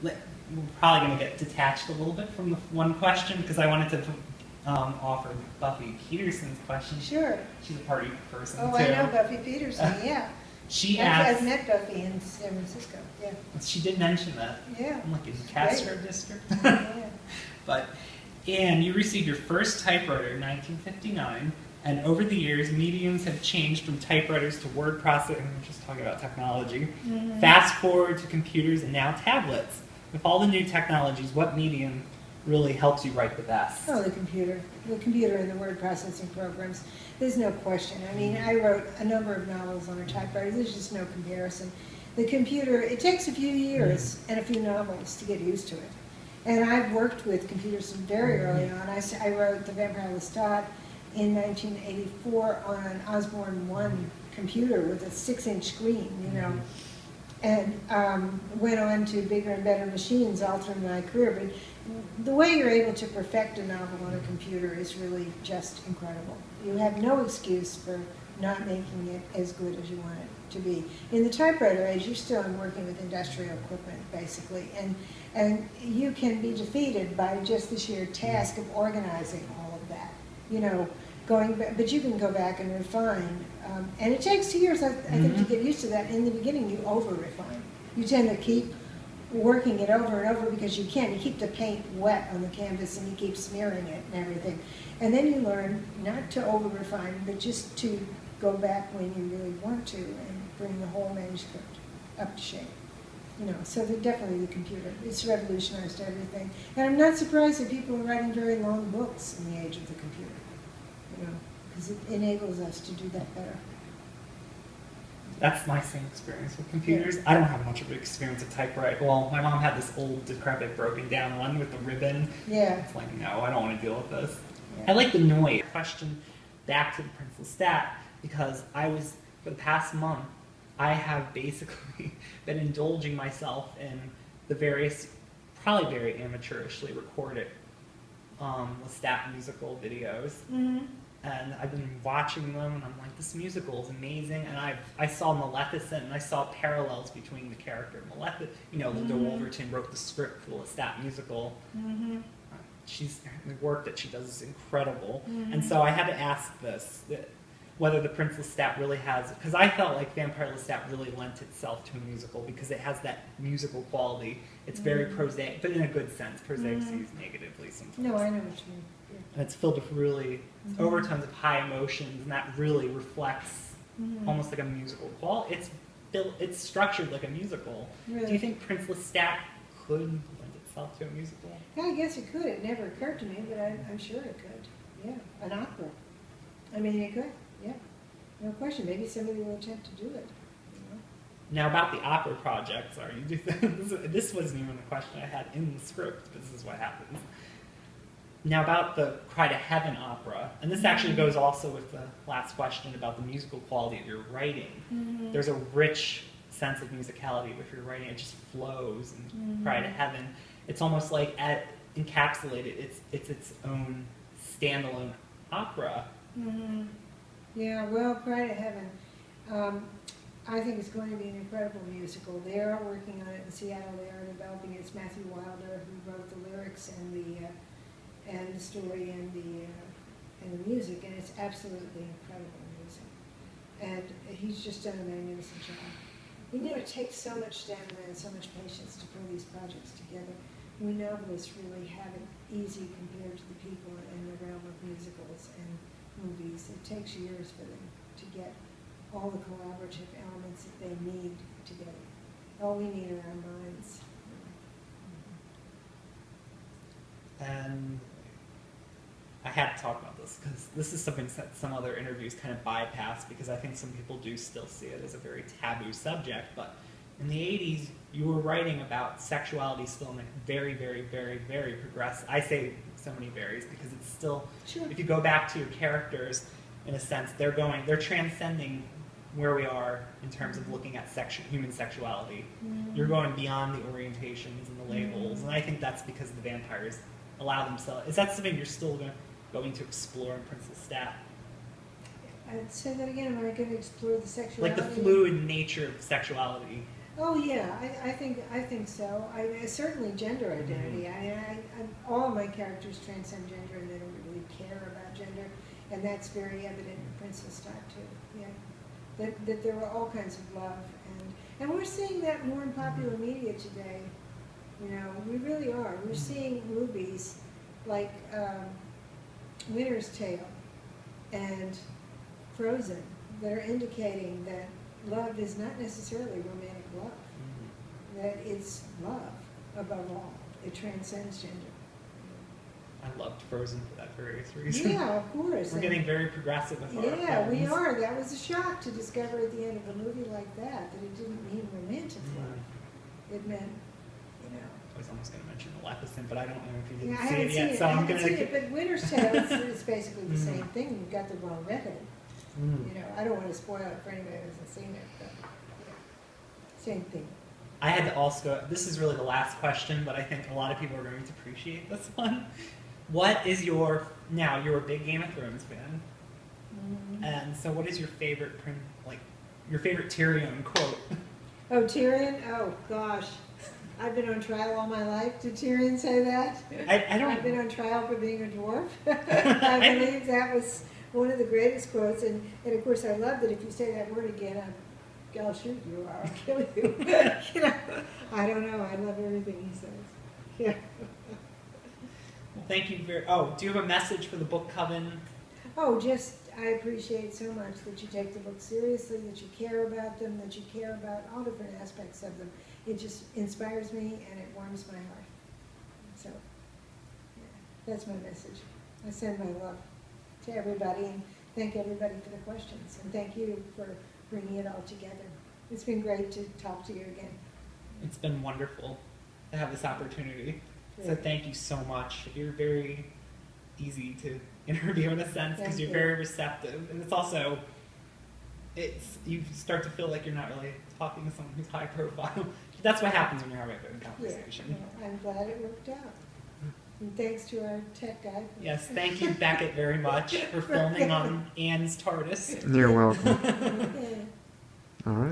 we're probably going to get detached a little bit from the one question because I wanted to offer Buffy Peterson's question. Sure. She's a party person too. I know Buffy Peterson, yeah. She asked... I've met Buffy in San Francisco, yeah. She did mention that. Yeah. I'm like, in Castro District? Yeah. But, Anne, you received your first typewriter in 1959, and over the years, mediums have changed from typewriters to word processing, we're just talking about technology, fast forward to computers, and now tablets. With all the new technologies, what medium really helps you write the best? Oh, the computer. The computer and the word processing programs. There's no question. I mean, I wrote a number of novels on a typewriter. There's just no comparison. The computer, it takes a few years and a few novels to get used to it. And I've worked with computers very early on. I wrote The Vampire Lestat in 1984 on an Osborne 1 computer with a 6-inch screen, you know. And went on to bigger and better machines all through my career. But the way you're able to perfect a novel on a computer is really just incredible. You have no excuse for not making it as good as you want it to be. In the typewriter age, you're still working with industrial equipment, basically. And you can be defeated by just the sheer task of organizing all of that. You know, going back, but you can go back and refine. And it takes years, I think, to get used to that. In the beginning, you over-refine. You tend to keep working it over and over because you can. You keep the paint wet on the canvas and you keep smearing it and everything. And then you learn not to over-refine, but just to go back when you really want to and bring the whole manuscript up to shape. You know, so definitely the computer. It's revolutionized everything. And I'm not surprised that people are writing very long books in the age of the computer. You know, because it enables us to do that better. That's my same experience with computers. I don't have much of an experience with typewriter. Well, my mom had this old, decrepit, broken down one with the ribbon. Yeah. It's like, no, I don't want to deal with this. Yeah. I like the noise. Question back to the Prince Lestat, because for the past month, I have basically been indulging myself in the various, probably very amateurishly recorded Lestat musical videos. And I've been watching them, and I'm like, this musical is amazing. And I saw Maleficent, and I saw parallels between the character of Maleficent. You know, Linda Wolverton wrote the script for the Lestat musical. The work that she does is incredible. And so I had to ask this, whether the Prince Lestat really has, because I felt like Vampire Lestat really lent itself to a musical because it has that musical quality. It's very prosaic, but in a good sense. Prosaic used negatively sometimes. No, I know what you mean. Yeah. And it's filled with really overtones of high emotions, and that really reflects almost like a musical quality. It's structured like a musical. Really? Do you think Prince Lestat could lend itself to a musical? Yeah, I guess it could. It never occurred to me, but I'm sure it could. Yeah, an opera. I mean, it could. Yeah, no question. Maybe somebody will attempt to do it. You know? Now about the opera project, sorry, this wasn't even the question I had in the script, but this is what happens. Now about the Cry to Heaven opera, and this actually goes also with the last question about the musical quality of your writing. There's a rich sense of musicality with your writing. It just flows, and Cry to Heaven, it's almost like encapsulated. It's its own standalone opera. Yeah, well, Cry to Heaven, I think it's going to be an incredible musical. They are working on it in Seattle. They are developing it. It's Matthew Wilder who wrote the lyrics and the story and the music, and it's absolutely incredible music. And he's just done a magnificent job. You know, it takes so much stamina and so much patience to pull these projects together. We novelists really have it easy compared to the people in the realm of musicals and movies. It takes years for them to get all the collaborative elements that they need together. All we need are our minds. And I had to talk about this because this is something that some other interviews kind of bypass because I think some people do still see it as a very taboo subject. But in the 80s, you were writing about sexuality still in a very, very, very, very progressive. I say so many varies because it's still, if you go back to your characters, in a sense, they're transcending where we are in terms of looking at human sexuality. You're going beyond the orientations and the labels, and I think that's because the vampires allow themselves. Is that something you're still going to explore in Prince Lestat? I'd say that again. Am I going to explore the sexuality? Like the fluid nature of sexuality. Oh, yeah, I think so. Certainly gender identity. All of my characters transcend gender and they don't really care about gender. And that's very evident in Princess Di too, yeah. That there were all kinds of love. And we're seeing that more in popular media today. You know, we really are. We're seeing movies like Winter's Tale and Frozen that are indicating that love is not necessarily romantic love. That it's love above all. It transcends gender. I loved Frozen for that various reason. Yeah, of course. We're getting very progressive with our Yeah, we films. are. That was a shock to discover at the end of a movie like that it didn't mean romantic love. It meant, you know. I was almost going to mention Maleficent, but I don't know if you Yeah, didn't I see haven't it seen yet, it. so I I'm haven't going seen to... it, but Winter's Tale is basically the same thing. You've got the wrong redhead. You know, I don't want to spoil it for anybody who hasn't seen it, but yeah, same thing. I had to also, this is really the last question, but I think a lot of people are going to appreciate this one. What is you're a big Game of Thrones fan, and so what is your favorite, your favorite Tyrion quote? Oh, Tyrion? Oh, gosh. I've been on trial all my life. Did Tyrion say that? I don't... I've been on trial for being a dwarf. I believe that was one of the greatest quotes, and of course I love that if you say that word again, I'll shoot you or I'll kill you. You know, I don't know. I love everything he says. Yeah. Well, thank you very... Oh, do you have a message for the Book Coven? Oh, just I appreciate so much that you take the book seriously, that you care about them, that you care about all different aspects of them. It just inspires me and it warms my heart. So, yeah, that's my message. I send my love to everybody and thank everybody for the questions. And thank you for bringing it all together. It's been great to talk to you again. It's been wonderful to have this opportunity. Great. So thank you so much. You're very easy to interview in a sense because Thank you're you. very receptive. And it's also, you start to feel like you're not really talking to someone who's high profile. That's what happens when you're having a good conversation. Yeah, well, I'm glad it worked out. And thanks to our tech guy. Yes, thank you, Becket, very much for filming on Anne's Tardis. You're welcome. Yeah. All right.